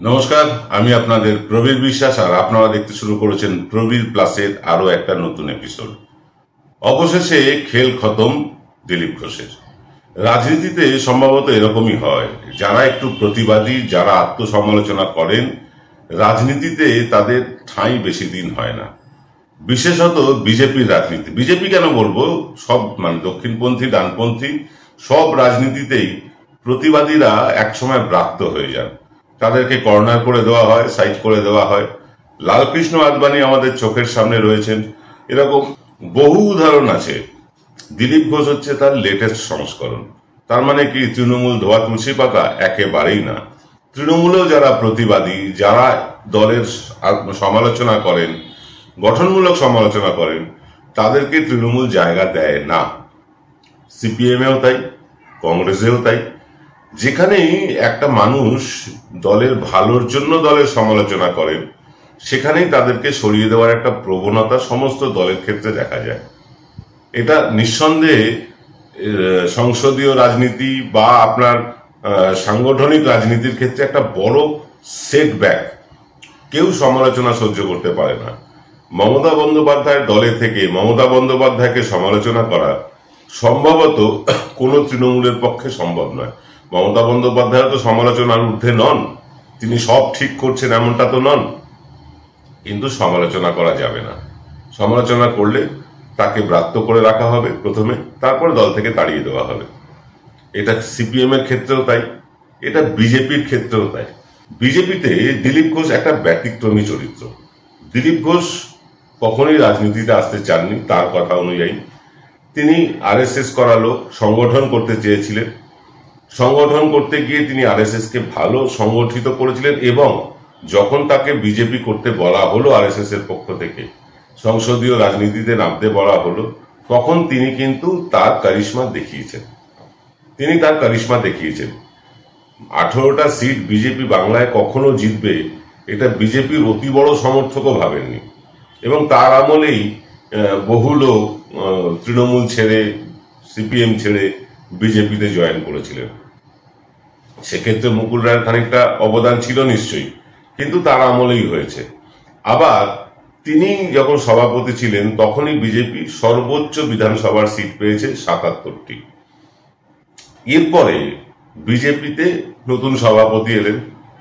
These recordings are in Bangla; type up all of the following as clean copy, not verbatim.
নমস্কার, আমি আপনাদের প্রবীর বিশ্বাস আর আপনারা দেখতে শুরু করেছেন প্রবীর প্লাসের আরো একটা নতুন এপিসোড। অবশেষে খেল খতম দিলীপ ঘোষের। রাজনীতিতে সম্ভবত এরকমই হয়, যারা একটু প্রতিবাদী, যারা আত্মসমালোচনা করেন, রাজনীতিতে তাদের ঠাঁই বেশি দিন হয় না। বিশেষত বিজেপির রাজনীতি, বিজেপি কেন বলবো, সব দক্ষিণপন্থী ডানপন্থী সব রাজনীতিতেই প্রতিবাদীরা একসময় ব্রাত্য হয়ে যান, তাদেরকে কর্নার করে দেওয়া হয়, সাইড করে দেওয়া হয়। লালকৃষ্ণ আদবানি আমাদের চোখের সামনে রয়েছেন, এরকম বহু উদাহরণ আছে। দিলীপ ঘোষ হচ্ছে তার লেটেস্ট সংস্করণ। তার মানে কি তৃণমূল ধোয়া তুলসী পাতা? একেবারেই না। তৃণমূলেও যারা প্রতিবাদী, যারা দলের সমালোচনা করেন, গঠনমূলক সমালোচনা করেন, তাদেরকে তৃণমূল জায়গা দেয় না। সিপিএমেও তাই, কংগ্রেসেও তাই। যেখানেই একটা মানুষ দলের ভালোর জন্য দলের সমালোচনা করেন, সেখানেই তাদেরকে সরিয়ে দেওয়ার একটা প্রবণতা সমস্ত দলের ক্ষেত্রে দেখা যায়। এটা নিঃসন্দেহে সংসদীয় রাজনীতি বা আপনার সাংগঠনিক রাজনীতির ক্ষেত্রে একটা বড় সেটব্যাক। কেউ সমালোচনা সহ্য করতে পারে না। মমতা বন্দ্যোপাধ্যায়ের দলে থেকে মমতা বন্দ্যোপাধ্যায়কে সমালোচনা করা সম্ভবত কোনো তৃণমূলের পক্ষে সম্ভব নয়। মমতা বন্দ্যোপাধ্যায় তো সমালোচনার ঊর্ধ্বে নন, তিনি সব ঠিক করছেন এমনটা তো নন, কিন্তু সমালোচনা করা যাবে না। সমালোচনা করলে তাকে ব্রাত্য করে রাখা হবে প্রথমে, তারপর দল থেকে তাড়িয়ে দেওয়া হবে। এটা সিপিএম এর ক্ষেত্রেও তাই, এটা বিজেপির ক্ষেত্রেও তাই। বিজেপিতে দিলীপ ঘোষ একটা ব্যতিক্রমী চরিত্র। দিলীপ ঘোষ কখনোই রাজনীতিতে আসতে চাননি। তার কথা অনুযায়ী তিনি আরএসএস করা লোক, সংগঠন করতে চেয়েছিলেন। সংগঠন করতে গিয়ে তিনি আরএসএস কে ভালো সংগঠিত করেছিলেন, এবং যখন তাকে বিজেপি করতে বলা হলো আরএসএস এর পক্ষ থেকে, সংসদীয় রাজনীতিতে নামতে বলা হলো, তখন তিনি কিন্তু তার কারিশমা দেখিয়েছেন। 18টা সিট বিজেপি বাংলায় কখনো জিতবে, এটা বিজেপির অতি বড় সমর্থকও ভাবেননি। এবং তার আমলেই বহু লোক তৃণমূল ছেড়ে, সিপিএম ছেড়ে বিজেপিতে জয়েন করেছিলেন। সেক্ষেত্রে মুকুল রায়ের খানিকটা অবদান ছিল নিশ্চয়ই, কিন্তু তার আমলেই হয়েছে। আবার তিনি যখন সভাপতি ছিলেন, তখনই বিজেপি সর্বোচ্চ বিধানসভার সিট পেয়েছে 77টি। এরপরে বিজেপিতে নতুন সভাপতি এলেন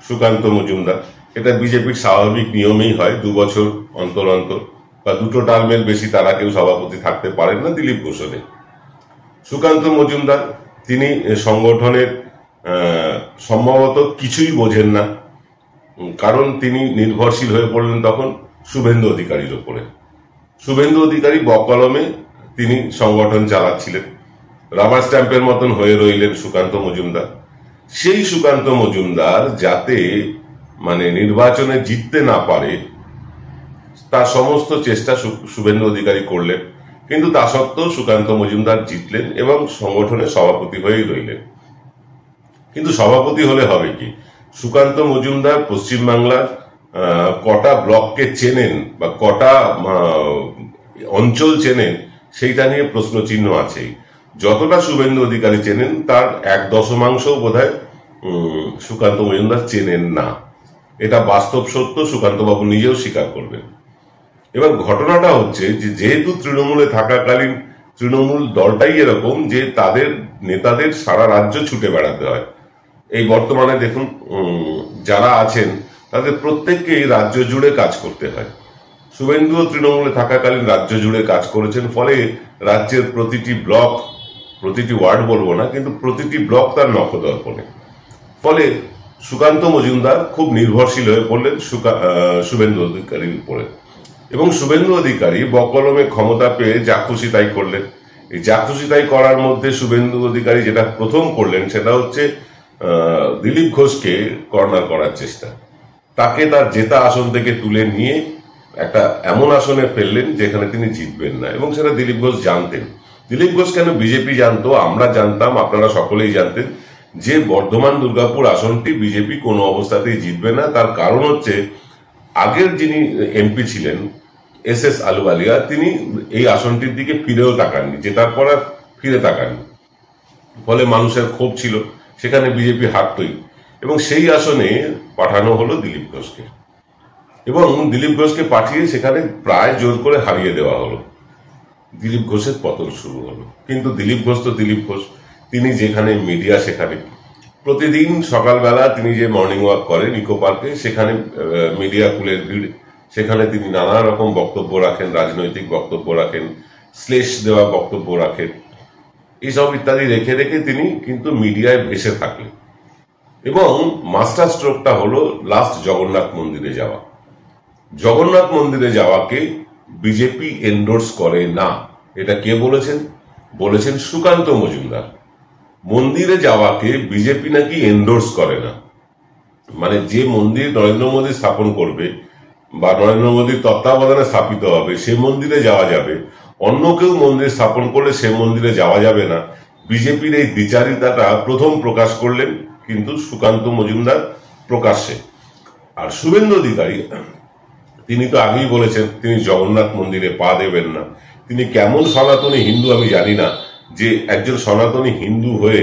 সুকান্ত মজুমদার। এটা বিজেপির স্বাভাবিক নিয়মেই হয়, 2 বছর অন্তর অন্তর বা 2টো টার্মের বেশি তারা কেউ সভাপতি থাকতে পারেন না। দিলীপ ঘোষের সুকান্ত মজুমদার, তিনি সংগঠনের সম্ভবত কিছুই বোঝেন না, কারণ তিনি নির্ভরশীল হয়ে পড়লেন তখন শুভেন্দু অধিকারীর ওপরে। শুভেন্দু অধিকারী বকলমে তিনি সংগঠন চালাচ্ছিলেন, রাবার স্ট্যাম্পের মতন হয়ে রইলেন সুকান্ত মজুমদার। সেই সুকান্ত মজুমদার যাতে নির্বাচনে জিততে না পারে, তার সমস্ত চেষ্টা শুভেন্দু অধিকারী করলেন, কিন্তু তা সত্ত্বেও সুকান্ত মজুমদার জিতলেন এবং সংগঠনের সভাপতি হয়েই রইলেন। কিন্তু সভাপতি হলে হবে কি? সুকান্ত মজুমদার পশ্চিমবাংলার কটা ব্লককে চেনেন বা কটা অঞ্চল চেনেন, সেইটা নিয়ে প্রশ্ন চিহ্ন আছেই। যতটা শুভেন্দু অধিকারী চেনেন, তার 1/10 বোধহয় সুকান্ত মজুমদার চেনেন না। এটা বাস্তব সত্য, সুকান্তবাবু নিজেও স্বীকার করবেন। এবার ঘটনাটা হচ্ছে যে, যেহেতু তৃণমূলে থাকাকালীন তৃণমূল দলটাই এরকম যে তাদের নেতাদের সারা রাজ্য ছুটে বেড়াতে হয়। এই বর্তমানে দেখুন, যারা আছেন তাদের প্রত্যেককেই রাজ্য জুড়ে কাজ করতে হয়। শুভেন্দুও তৃণমূলে থাকাকালীন রাজ্য জুড়ে কাজ করেছেন, ফলে রাজ্যের প্রতিটি ব্লক, প্রতিটি ওয়ার্ড বলবো না, কিন্তু প্রতিটি ব্লক তার নখদর্পণে। ফলে সুকান্ত মজুমদার খুব নির্ভরশীল হয়ে পড়লেন শুভেন্দু অধিকারীর উপরে। এবং শুভেন্দু অধিকারী বকলমে ক্ষমতা পেয়ে যা খুশি তাই করলেন। এই যা খুশি তাই করার মধ্যে শুভেন্দু অধিকারী যেটা প্রথম করলেন, সেটা হচ্ছে দিলীপ ঘোষকে কর্নার করার চেষ্টা। তাকে তার জেতা আসন থেকে তুলে নিয়ে একটা এমন আসনে ফেললেন যেখানে তিনি জিতবেন না, এবং সেটা দিলীপ ঘোষ জানতেন। দিলীপ ঘোষ কেন বিজেপি জানতো, আমরা জানতাম, আপনারা সকলেই জানতেন যে বর্ধমান দুর্গাপুর আসনটি বিজেপি কোনো অবস্থাতেই জিতবে না। তার কারণ হচ্ছে, আগের যিনি এমপি ছিলেন SS আলুওয়ালিয়া, তিনি এই আসনটির দিকে ফিরেও তাকাননি, জেতার পর আর ফিরে তাকাননি। ফলে মানুষের ক্ষোভ ছিল, সেখানে বিজেপি হারতই। এবং সেই আসনে পাঠানো হলো দিলীপ ঘোষকে, এবং দিলীপ ঘোষকে পাঠিয়ে সেখানে প্রায় জোর করে হারিয়ে দেওয়া হলো। দিলীপ ঘোষের পতন শুরু হলো। কিন্তু দিলীপ ঘোষ তো দিলীপ ঘোষ, তিনি যেখানে মিডিয়া, সেখানে প্রতিদিন সকালবেলা তিনি যে মর্নিং ওয়াক করেন ইকো পার্কে, সেখানে মিডিয়া কুলের ভিড়, সেখানে তিনি নানা রকম বক্তব্য রাখেন, রাজনৈতিক বক্তব্য রাখেন, শ্লেষ দেওয়া বক্তব্য রাখেন, এইসব ইত্যাদি রেখে রেখে তিনি কিন্তু মিডিয়ায় ভেসে থাকলেন। এবং মাস্টার স্ট্রোকটা হলো লাস্ট জগন্নাথ মন্দিরে যাওয়া। জগন্নাথ মন্দিরে যাওয়াকে বিজেপি এন্ডোর্স করে না, এটা কে বলেছেন? বলেছেন সুকান্ত মজুমদার। মন্দিরে যাওয়াকে বিজেপি নাকি এন্ডোর্স করে না, মানে যে মন্দির নরেন্দ্র মোদী স্থাপন করবে বা নরেন্দ্র মোদীর তত্ত্বাবধানে স্থাপিত হবে সে মন্দিরে যাওয়া যাবে, অন্য কেউ মন্দির স্থাপন করলে সে মন্দিরে যাওয়া যাবে না। বিজেপির এই দ্বিচারিতাটা প্রথম প্রকাশ করলেন কিন্তু সুকান্ত মজুমদার প্রকাশ্যে। আর শুভেন্দু অধিকারী তিনি তো আগেই বলেছেন তিনি জগন্নাথ মন্দিরে পা দেবেন না। তিনি কেমন সনাতনী হিন্দু আমি জানি না, যে একজন সনাতনী হিন্দু হয়ে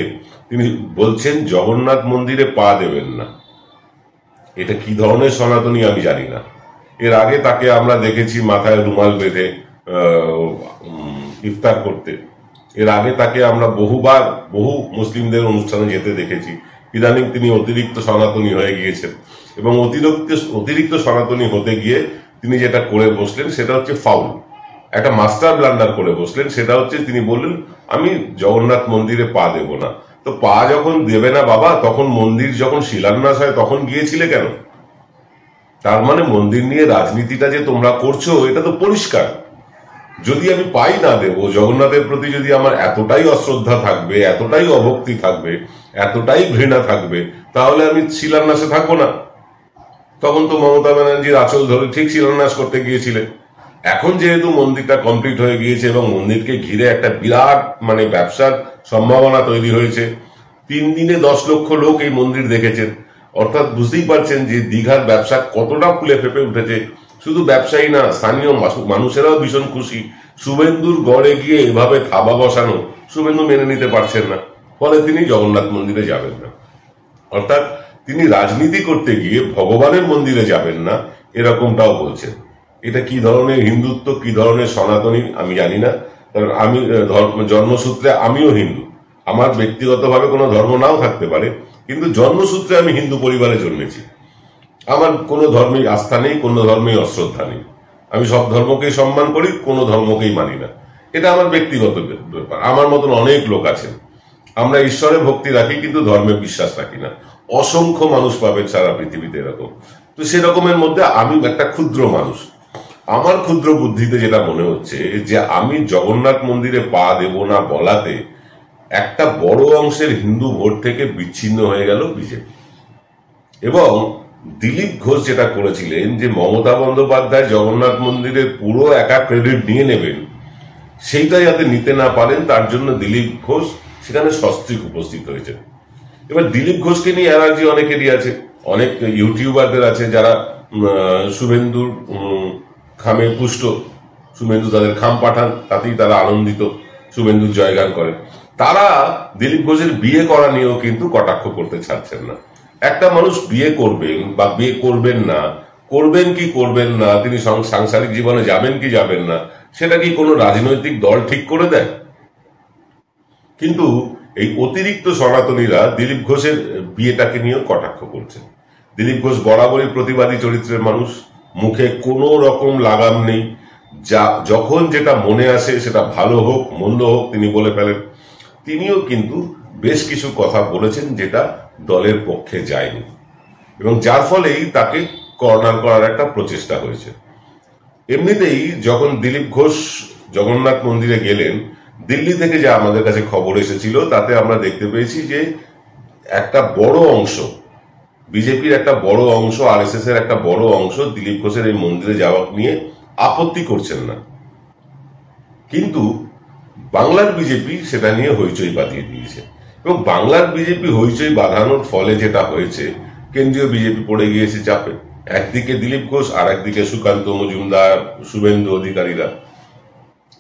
তিনি বলছেন জগন্নাথ মন্দিরে পা দেবেন না। এটা কি ধরনের সনাতনী আমি জানি না। এর আগে তাকে আমরা দেখেছি মাথায় রুমাল বেঁধে ইফতার করতে। এর আগে তাকে আমরা বহু মুসলিমদের অনুষ্ঠানে যেতে দেখেছি। ইদানিং তিনি অতিরিক্ত সনাতনী হয়ে গিয়েছেন, এবং অতিরিক্ত সনাতনী হতে গিয়ে তিনি যেটা করে বসলেন সেটা হচ্ছে ফাউল, একটা মাস্টার ব্লান্ডার করে বসলেন। সেটা হচ্ছে তিনি বললেন আমি জগন্নাথ মন্দিরে পা দেব না। তো পা যখন দেবে না বাবা, তখন মন্দির যখন শিলান্যাস হয় তখন গিয়েছিলে কেন? তার মানে মন্দির নিয়ে রাজনীতিটা যে তোমরা করছো এটা তো পরিষ্কার। যদি আমি পাই না দেব, জগন্নাথের প্রতি যদি আমার এতটাই অশ্রদ্ধা থাকবে, এতটাই অভক্তি থাকবে, এতটাই ঘৃণা থাকবে, তাহলে আমি শিলান্যাসে থাকবো না। তখন তো মমতা ব্যানার্জির আঁচল ধরে ঠিক শিলান্যাস করতে গিয়েছিলেন। এখন যেহেতু মন্দিরটা কমপ্লিট হয়ে গিয়েছে এবং মন্দিরকে ঘিরে একটা বিরাট ব্যবসার সম্ভাবনা তৈরি হয়েছে, 3 দিনে 10 লক্ষ লোক এই মন্দির দেখেছেন। অর্থাৎ বুঝতেই পারছেন যে দীঘার ব্যবসা কতটা ফুলে ফেপে উঠেছে। শুধু ব্যবসায়ী না, স্থানীয় মানুষেরাও ভীষণ খুশি। শুভেন্দুর গড়ে গিয়ে এভাবে থাবা বসানো শুভেন্দু মেনে নিতে পারছেন না, ফলে তিনি জগন্নাথ মন্দিরে যাবেন না। অর্থাৎ তিনি রাজনীতি করতে গিয়ে ভগবানের মন্দিরে যাবেন না, এরকমটাও বলছেন। এটা কি ধরনের হিন্দুত্ব, কি ধরনের সনাতনী আমি জানি না। কারণ আমি জন্মসূত্রে আমিও হিন্দু, আমার ব্যক্তিগতভাবে কোনো ধর্ম নাও থাকতে পারে, কিন্তু জন্মসূত্রে আমি হিন্দু পরিবারে জন্মেছি। আমার কোনো ধর্মেই আস্থা নেই, কোনো ধর্মেই অশ্রদ্ধা নেই। আমি সব ধর্মকেই সম্মান করি, কোনো ধর্মকেই মানি না। এটা আমার ব্যক্তিগত ব্যাপার। আমার মতন অনেক লোক আছেন, আমরা ঈশ্বরে ভক্তি রাখি কিন্তু ধর্মে বিশ্বাস রাখি না। অসংখ্য মানুষ পাবেন সারা পৃথিবীতে এরকম। তো সেরকমের মধ্যে আমি একটা ক্ষুদ্র মানুষ। আমার ক্ষুদ্র বুদ্ধিতে যেটা মনে হচ্ছে যে আমি জগন্নাথ মন্দিরে পা দেব না বলাতে একটা বড় অংশের হিন্দু ভোট থেকে বিচ্ছিন্ন হয়ে গেল বিজেপি। এবং দিলীপ ঘোষ যেটা করেছিলেন যে মমতা বন্দ্যোপাধ্যায় জগন্নাথ মন্দিরের পুরো একা ক্রেডিট নিয়ে নেবেন, সেইটা যাতে নিতে না পারেন তার জন্য দিলীপ ঘোষ সেখানে সস্ত্রীক উপস্থিত হয়েছেন। এবার দিলীপ ঘোষকে নিয়ে অ্যালার্জি অনেকেরই আছে, অনেক ইউটিউবারদের আছে যারা শুভেন্দুর খামে পুষ্ট, শুভেন্দু তাদের খাম পাঠান, তাতেই তারা আনন্দিত, শুভেন্দুর জয়গান করেন। তারা দিলীপ ঘোষের বিয়ে করা নিয়েও কিন্তু কটাক্ষ করতে ছাড়ছেন না। একটা মানুষ বিয়ে করবেন বা বিয়ে করবেন না, করবেন কি করবেন না, তিনি সাংসারিক জীবনে যাবেন কি যাবেন না, সেটা কি কোনো রাজনৈতিক দল ঠিক করে দেয়? কিন্তু এই অতিরিক্ত সনাতনীরা দিলীপ ঘোষের বিয়েটাকে নিয়েও কটাক্ষ করছেন। দিলীপ ঘোষ বরাবরই প্রতিবাদী চরিত্রের মানুষ, মুখে কোনো রকম লাগাম নেই, যখন যেটা মনে আসে সেটা ভালো হোক মন্দ হোক তিনি বলে ফেলেন। তিনিও কিন্তু বেশ কিছু কথা বলেছেন যেটা দলের পক্ষে যায়নি, এবং যার ফলেই তাকে কর্নার করার একটা প্রচেষ্টা হয়েছে। এমনিতেই যখন দিলীপ ঘোষ জগন্নাথ মন্দিরে গেলেন, দিল্লি থেকে যা আমাদের কাছে খবর এসেছিল তাতে আমরা দেখতে পেয়েছি যে একটা বড় অংশ বিজেপির, একটা বড় অংশ আরএসএস এর একটা বড় অংশ দিলীপ ঘোষের এই মন্দিরে যাওয়া নিয়ে আপত্তি করছেন না, কিন্তু বাংলার বিজেপি সেটা নিয়ে হইচই বাঁধিয়ে দিয়েছে। এবং বাংলার বিজেপি হইচই বাঁধানোর ফলে যেটা হয়েছে, কেন্দ্রীয় বিজেপি পড়ে গিয়েছে চাপে। একদিকে দিলীপ ঘোষ আর একদিকে সুকান্ত মজুমদার, শুভেন্দু অধিকারীরা।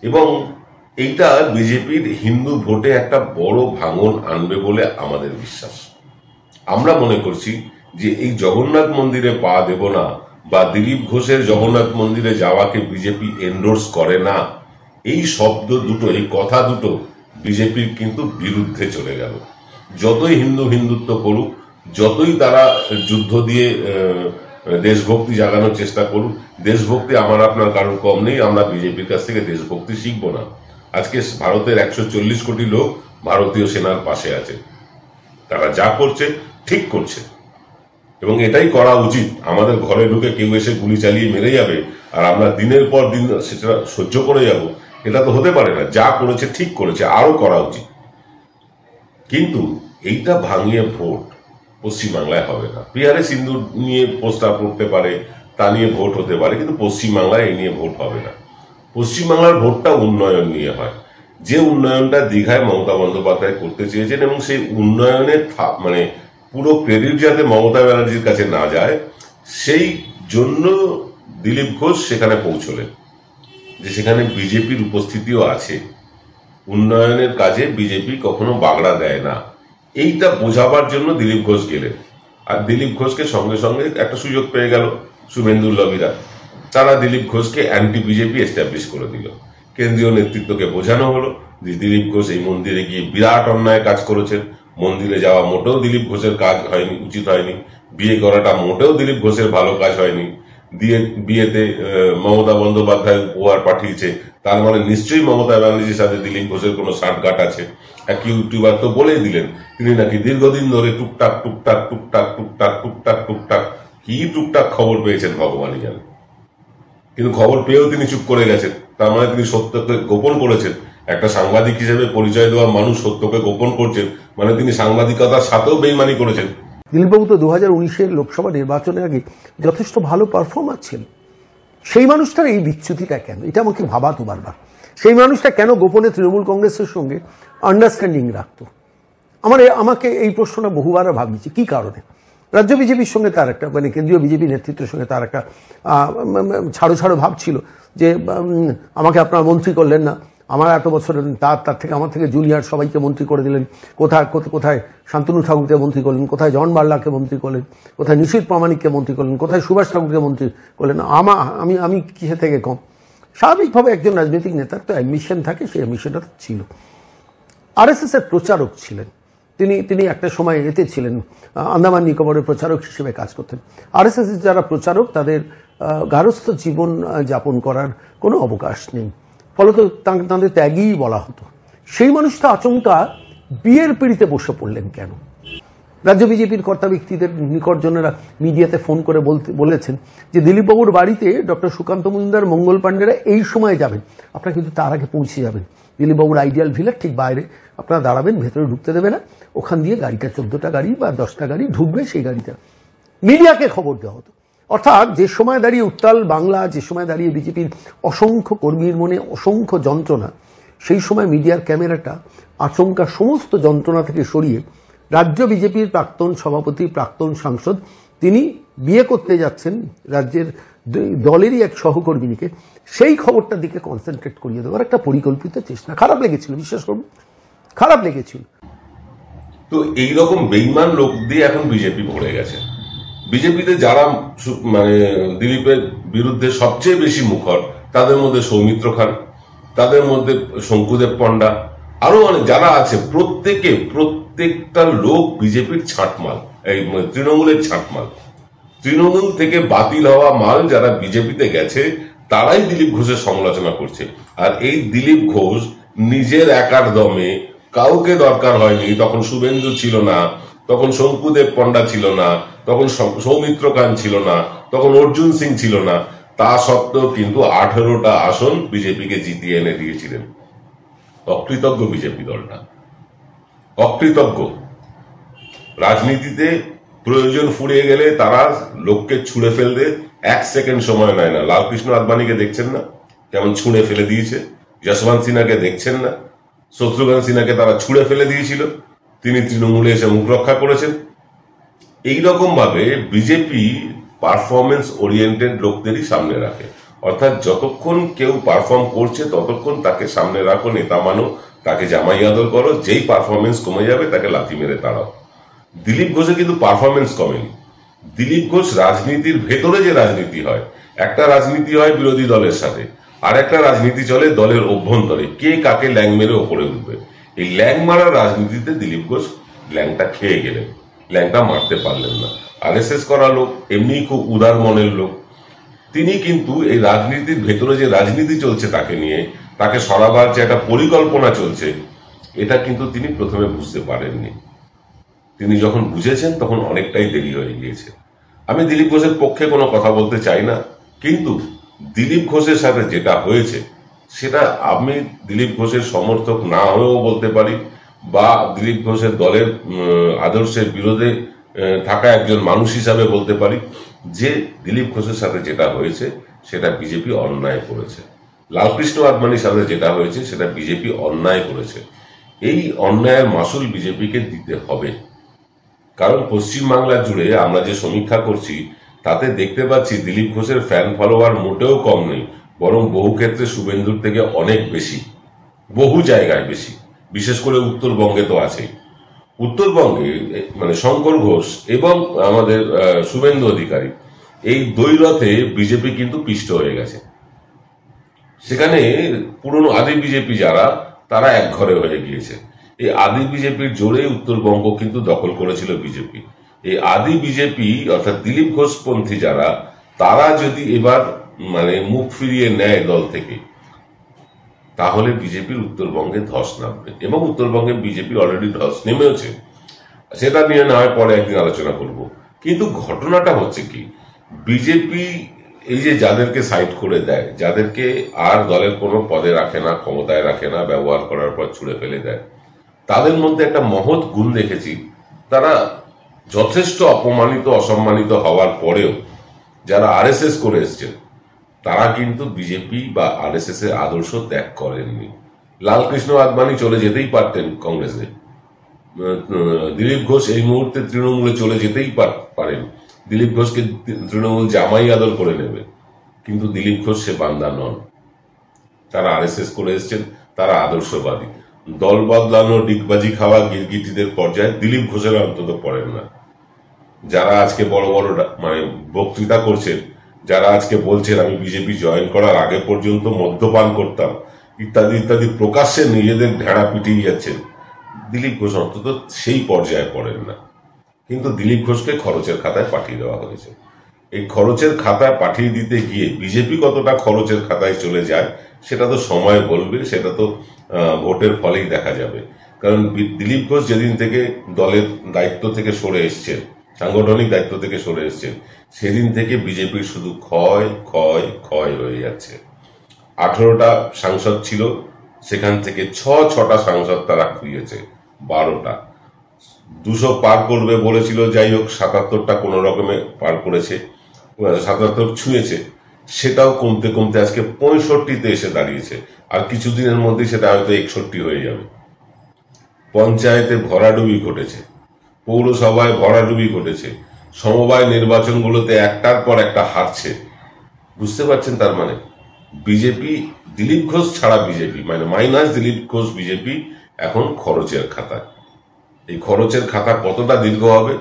এবং এইটা বিজেপির হিন্দু ভোটে একটা বড় ভাঙন আনবে বলে আমাদের বিশ্বাস। আমরা মনে করছি যে এই জগন্নাথ মন্দিরে পা দেব না বা দিলীপ ঘোষের জগন্নাথ মন্দিরে যাওয়াকে বিজেপি এন্ডোর্স করে না, এই শব্দ দুটো, এই কথা দুটো বিজেপির কিন্তু বিরুদ্ধে চলে গেল। যতই হিন্দুত্ব করুক, যতই তারা যুদ্ধ দিয়ে দেশভক্তি জাগানোর চেষ্টা করুক, দেশভক্তি আমার আপনার কারোর কম নেই। আমরা বিজেপির কাছ থেকে দেশভক্তি শিখবো না। আজকে ভারতের 140 কোটি লোক ভারতীয় সেনার পাশে আছে, তারা যা করছে ঠিক করছে এবং এটাই করা উচিত। আমাদের ঘরে ঢুকে কেউ এসে গুলি চালিয়ে মেরে যাবে আর আমরা দিনের পর দিন সেটা সহ্য করে যাব, এটা তো হতে পারে না। যা করেছে ঠিক করেছে, আরো করা উচিত। কিন্তু এইটা ভাঙিয়ে ভোট পশ্চিমবাংলায় হবে না। বিহারে সিন্ধু নিয়ে পোস্টার পড়তে পারে, তা নিয়ে ভোট হতে পারে, কিন্তু পশ্চিমবাংলায় এই নিয়ে ভোট হবে না। পশ্চিমবাংলার ভোটটা উন্নয়ন নিয়ে হয়। যে উন্নয়নটা দীঘায় মমতা বন্দ্যোপাধ্যায় করতে চেয়েছেন এবং সেই উন্নয়নের মানে পুরো ক্রেডিট যাতে মমতা ব্যানার্জির কাছে না যায়, সেই জন্য দিলীপ ঘোষ সেখানে পৌঁছলেন, যে সেখানে বিজেপির উপস্থিতিও আছে। উন্নয়নের কাজে বিজেপি কখনো বাগড়া দেয় না, এইটা বোঝাবার জন্য দিলীপ ঘোষ গেলেন। আর দিলীপ ঘোষকে সঙ্গে সঙ্গে একটা সুযোগ পেয়ে গেল শুভেন্দুর লবিরা, তারা দিলীপ ঘোষকে অ্যান্টি বিজেপি এস্টাবলিশ করে দিল। কেন্দ্রীয় নেতৃত্বকে বোঝানো হলো যে দিলীপ ঘোষ এই মন্দিরে গিয়ে বিরাট অন্যায় কাজ করেছেন, মন্দিরে যাওয়া মোটেও দিলীপ ঘোষের কাজ হয়নি, উচিত হয়নি, বিয়ে করাটা মোটেও দিলীপ ঘোষের ভালো কাজ হয়নি, বিয়েতে মমতা বন্দ্যোপাধ্যায় উপহার পাঠিয়েছে, তার মানে নিশ্চয়ই মমতা ব্যানার্জির সাথে দিলীপ ঘোষের কোনো সাঁঠগাঁঠ আছে। এক ইউটিউবার তো বলেই দিলেন তিনি নাকি দীর্ঘদিন ধরে টুকটাক টুকটাক টুকটাক টুকটাক টুকটাক টুকটাক কি টুকটাক খবর পেয়েছেন ভগবানই জানেন, কিন্তু খবর পেয়েও তিনি চুপ করে গেছেন। তার মানে তিনি সত্যকে গোপন করেছেন। একটা সাংবাদিক হিসেবে পরিচয় দেওয়া মানুষ সত্যকে গোপন করছেন, মানে তিনি সাংবাদিকতার সাথেও বেইমানি করেছেন। দিলীপবাবু তো 2019-এর লোকসভা নির্বাচনের আগে যথেষ্ট ভালো পারফর্মার ছিলেন। সেই মানুষটার এই বিচ্যুতিটা কেন, এটা আমাকে ভাবাতো বারবার। সেই মানুষটা কেন গোপনে তৃণমূল কংগ্রেসের সঙ্গে আন্ডারস্ট্যান্ডিং রাখত, আমাকে এই প্রশ্নটা বহুবার ভাবিয়েছি। কি কারণে? রাজ্য বিজেপির সঙ্গে তার একটা মানে কেন্দ্রীয় বিজেপি নেতৃত্বের সঙ্গে তার একটা ছাড়ো ভাব ছিল যে আমাকে আপনারা মন্ত্রী করলেন না, আমার এত বছর তার থেকে আমার থেকে জুনিয়র সবাইকে মন্ত্রী করে দিলেন, কোথায় শান্তনু ঠাকুরকে মন্ত্রী করলেন, কোথায় জন বার্লাকে মন্ত্রী করলেন, কোথায় নিশীথ প্রামাণিককে মন্ত্রী করলেন, কোথায় সুভাষ ঠাকুরকে মন্ত্রী করলেন, আমি কিসে থেকে কম। স্বাভাবিকভাবে একজন রাজনৈতিক নেতার তো অ্যাম্বিশন থাকে, সেই অ্যাম্বিশনটা ছিল। আরএসএস এর প্রচারক ছিলেন তিনি একটা সময় এতে ছিলেন, আন্দামান নিকোবরের প্রচারক হিসেবে কাজ করতেন। আরএসএস এর যারা প্রচারক তাদের গার্হস্থ্য জীবন যাপন করার কোনো অবকাশ নেই, ফলত তাদের ত্যাগই বলা হতো। সেই মানুষটা আচমকা বিয়ের পিড়িতে বসে পড়লেন কেন? রাজ্য বিজেপির কর্তা ব্যক্তিদের নিকটজনেরা মিডিয়াতে ফোন করে বলেছেন যে দিলীপবাবুর বাড়িতে ডক্টর সুকান্ত মজুমদার, মঙ্গল পাণ্ডেরা এই সময় যাবেন, আপনারা কিন্তু তার আগে পৌঁছে যাবেন। দিলীপবাবুর আইডিয়াল ভিলার ঠিক বাইরে আপনারা দাঁড়াবেন, ভেতরে ঢুকতে দেবে না, ওখান দিয়ে গাড়িটা 14টা গাড়ি বা 10টা গাড়ি ঢুকবে, সেই গাড়িটা মিডিয়াকে খবর দেওয়া হতো। অর্থাৎ যে সময় দাঁড়িয়ে উত্তাল বাংলা, যে সময় দাঁড়িয়ে বিজেপির অসংখ্য কর্মীর মনে অসংখ্য যন্ত্রণা, সেই সময় মিডিয়ার ক্যামেরাটা আচমকা সমস্ত যন্ত্রণা থেকে সরিয়ে রাজ্য বিজেপির প্রাক্তন সভাপতি, প্রাক্তন সাংসদ, তিনি বিয়ে করতে যাচ্ছেন রাজ্যের দলেরই এক সহকর্মীকে, সেই খবরটার দিকে কনসেন্ট্রেট করিয়ে দেওয়ার একটা পরিকল্পিত চেষ্টা। খারাপ লেগেছিল, বিশ্বাস করুন, খারাপ লেগেছিল। তো এইরকম বেইমান লোক দিয়ে এখন বিজেপি ভরে গেছে। বিজেপিতে যারা মানে দিলীপের বিরুদ্ধে সবচেয়ে বেশি মুখর, তাদের মধ্যে সৌমিত্র খান, তাদের মধ্যে শঙ্কুদেব পণ্ডা, আরো অনেক যারা আছে, প্রত্যেকটা লোক বিজেপির ছাঁটমাল, এই তৃণমূলের ছাঁটমাল। তৃণমূল থেকে বাতিল হওয়া মাল যারা বিজেপিতে গেছে তারাই দিলীপ ঘোষের সমালোচনা করছে। আর এই দিলীপ ঘোষ নিজের একার দমে, কাউকে দরকার হয়নি, তখন শুভেন্দু ছিল না, তখন শঙ্কুদেব পণ্ডা ছিল না, তখন সৌমিত্র খান ছিল না, তখন অর্জুন সিং ছিল না, তা সত্ত্বেও কিন্তু 18টা আসন বিজেপিকে জিতিয়ে এনে দিয়েছিলেন। অকৃতজ্ঞ বিজেপি দলটা, অকৃতজ্ঞ। রাজনীতিতে প্রয়োজন ফুরিয়ে গেলে তারা লোককে ছুঁড়ে ফেলতে 1 সেকেন্ড সময় নেয় না। লালকৃষ্ণ আদবানিকে দেখছেন না কেমন ছুঁড়ে ফেলে দিয়েছে? যশবন্ত সিনহাকে দেখছেন না? শত্রুঘ্ন সিনহাকে তারা ছুঁড়ে ফেলে দিয়েছিল, তিনি তৃণমূলে এসে মুখ রক্ষা করেছেন। এইরকম ভাবে বিজেপি পারফরমেন্স ওরিয়েন্টেড লোকদেরই সামনে রাখে। অর্থাৎ যতক্ষণ কেউ পারফর্ম করছে ততক্ষণ তাকে সামনে রাখো, নেতা মানো, তাকে জামাই আদর করো, যেই পারফরমেন্স কমে যাবে তাকে লাথি মেরে তাড়াও। দিলীপ ঘোষের কিন্তু পারফরমেন্স কমেনি। দিলীপ ঘোষ রাজনীতির ভেতরে যে রাজনীতি হয়, একটা রাজনীতি হয় বিরোধী দলের সাথে, আর একটা রাজনীতি চলে দলের অভ্যন্তরে, কে কাকে ল্যাং মেরে ওপরে উঠবে। এই ল্যাং মারার রাজনীতিতে দিলীপ ঘোষ ল্যাংটা খেয়ে গেলেন, ল্যাংটা মারতে পারলেন না। আরএসএস করা লোক, এমনি খুব উদার মনের লোক, তিনি কিন্তু এই রাজনীতির ভেতরে যে রাজনীতি চলছে তাকে নিয়ে, তাকে সরাবার যে একটা পরিকল্পনা চলছে, এটা কিন্তু তিনি প্রথমে বুঝতে পারেননি। তিনি যখন বুঝেছেন তখন অনেকটাই দেরি হয়ে গিয়েছে। আমি দিলীপ ঘোষের পক্ষে কোনো কথা বলতে চাই না, কিন্তু দিলীপ ঘোষের সাথে যেটা হয়েছে সেটা আমি দিলীপ ঘোষের সমর্থক না হয়েও বলতে পারি, বা দিলীপ ঘোষের দলের আদর্শের বিরোধে থাকা একজন মানুষ হিসাবে বলতে পারি যে দিলীপ ঘোষের সাথে যেটা হয়েছে সেটা বিজেপি অন্যায় করেছে। লালকৃষ্ণ আদবানির সাথে যেটা হয়েছে সেটা বিজেপি অন্যায় করেছে। এই অন্যায়ের মাসুল বিজেপিকে দিতে হবে। কারণ পশ্চিমবাংলা জুড়ে আমরা যে সমীক্ষা করছি তাতে দেখতে পাচ্ছি দিলীপ ঘোষের ফ্যান ফলোয়ার মোটেও কম নেই, বরং বহু ক্ষেত্রে শুভেন্দুর থেকে অনেক বেশি, বহু জায়গায় বেশি। বিশেষ করে উত্তরবঙ্গে তো আছেই। উত্তরবঙ্গে মানে শঙ্কর ঘোষ এবং আমাদের শুভেন্দু অধিকারী, এই দ্বৈরথে বিজেপি কিন্তু পিষ্ট হয়ে গেছে। সেখানে পুরনো আদি বিজেপি যারা, তারা এক ঘরে হয়ে গিয়েছে। এই আদি বিজেপির জোরেই উত্তরবঙ্গ কিন্তু দখল করেছিল বিজেপি। এই আদি বিজেপি অর্থাৎ দিলীপ ঘোষপন্থী যারা, তারা যদি এবার মানে মুখ ফিরিয়ে নেয় দল থেকে, তাহলে বিজেপির উত্তরবঙ্গে ধস নামবে, এবং উত্তরবঙ্গে বিজেপির অলরেডি ধস নেমেছে। সেটা নিয়ে না হয় পরে একদিন আলোচনা করব। কিন্তু ঘটনাটা হচ্ছে কি, বিজেপি এই যে যাদেরকে সাইড করে দেয়, যাদেরকে আর দলের কোনো পদে রাখে না, ক্ষমতায় রাখে না, ব্যবহার করার পর ছুড়ে ফেলে দেয়, তাদের মধ্যে একটা মহৎ গুণ দেখেছি, তারা যথেষ্ট অপমানিত অসম্মানিত হওয়ার পরেও যারা আরএসএস করে এসছেন, তারা কিন্তু বিজেপি বা আরএসএস এর আদর্শ ত্যাগ করেননি। লালকৃষ্ণ আদবানি চলে যেতেই পারতেন কংগ্রেসে, দিলীপ ঘোষ এই মুহূর্তে তৃণমূলে চলে যেতেই পারেন, দিলীপ ঘোষকে তৃণমূল জামাই আদর করে নেবে, কিন্তু দিলীপ ঘোষ সে বান্দা নন। তারা আরএসএস করে এসছেন, তারা আদর্শবাদী। দল বদলানো, ডিগবাজি খাওয়া গিরগিটিদের পর্যায়ে দিলীপ ঘোষের অন্তত পড়েন না। যারা আজকে বড় বড় মানে বক্তৃতা করছেন, যারা আজকে বলছেন আমি বিজেপি জয়েন করার আগে পর্যন্ত মদ্যপান করতাম ইত্যাদি ইত্যাদি, প্রকাশ্যে নিজেদের ঢেড়া পিটিয়ে যাচ্ছেন, দিলীপ ঘোষ অন্তত সেই পর্যায়ে পড়েন না। কিন্তু দিলীপ ঘোষকে খরচের খাতায় পাঠিয়ে দেওয়া হয়েছে। এই খরচের খাতায় পাঠিয়ে দিতে গিয়ে বিজেপি কতটা খরচের খাতায় চলে যায় সেটা তো সময় বলবে, সেটা তো ভোটের ফলেই দেখা যাবে। কারণ দিলীপ ঘোষ যেদিন থেকে দলের দায়িত্ব থেকে সরে এসছেন, সাংগঠনিক দায়িত্ব থেকে সরে এসছেন, সেদিন থেকে বিজেপির শুধু ক্ষয় ক্ষয় ক্ষয় হয়ে যাচ্ছে। 18টা সাংসদ ছিল, সেখান থেকে 6টা সাংসদ তারা খুঁজেছে, 12টা। 200 পার করবে বলেছিল, যাই হোক 77টা কোনো রকমে পার করেছে, 77 ছুঁয়েছে। সেটাও কমতে কমতে আজকে 65তে এসে দাঁড়িয়েছে, আর কিছুদিনের মধ্যেই সেটা হয়তো 61 হয়ে যাবে। পঞ্চায়েতে ভরাডুবি ঘটেছে, পৌরসভায় ভরাডুবি ঘটেছে, সমবায় নির্বাচনগুলোতে একটার পর একটা হারছে। বুঝতে পারছেন? তার মানে বিজেপি, দিলীপ ঘোষ ছাড়া বিজেপি মানে মাইনাস দিলীপ ঘোষ বিজেপি এখন খরচের খাতায়। এই খরচের খাতা কতটা দীর্ঘ হবে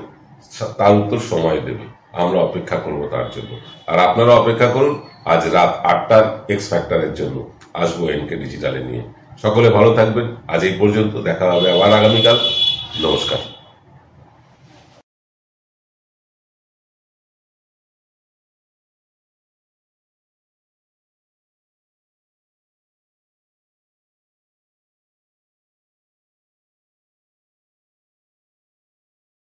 তার উত্তর সময় দেবে, আমরা অপেক্ষা করব তার জন্য। আর আপনারা অপেক্ষা করুন আজ রাত 8টার এক্স ফ্যাক্টরের জন্য। আসবো এনকে ডিজিটালে নিয়ে। সকলে ভালো থাকবেন। আজ এই পর্যন্ত, দেখা হবে আবার আগামীকাল। নমস্কার।